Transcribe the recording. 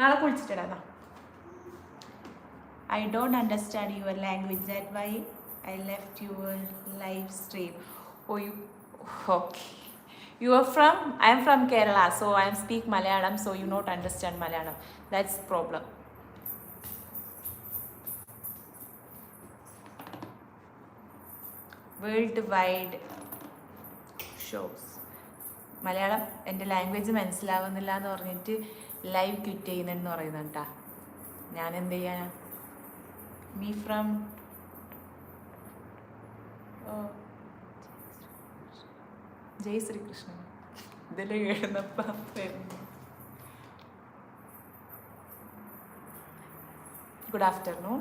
നാളെ കുളിച്ചിട്ടിടാ. I don't understand your language. That's why I left your live stream. Oh, you okay? You are from? I am from Kerala, so I am speak Malayalam. So you not understand Malayalam. That's problem. Worldwide shows. Malayalam എൻ്റെ language മനസ്സിലാവുന്നില്ല എന്ന് പറഞ്ഞിട്ട് live quit ചെയ്യുന്നതെന്ന് പറയുന്നുണ്ടാ. ഞാൻ എന്ത് ചെയ്യാനാ? Me from ജയ് ശ്രീകൃഷ്ണൻ. ഇതിൽ എഴുന്നപ്പം good afternoon.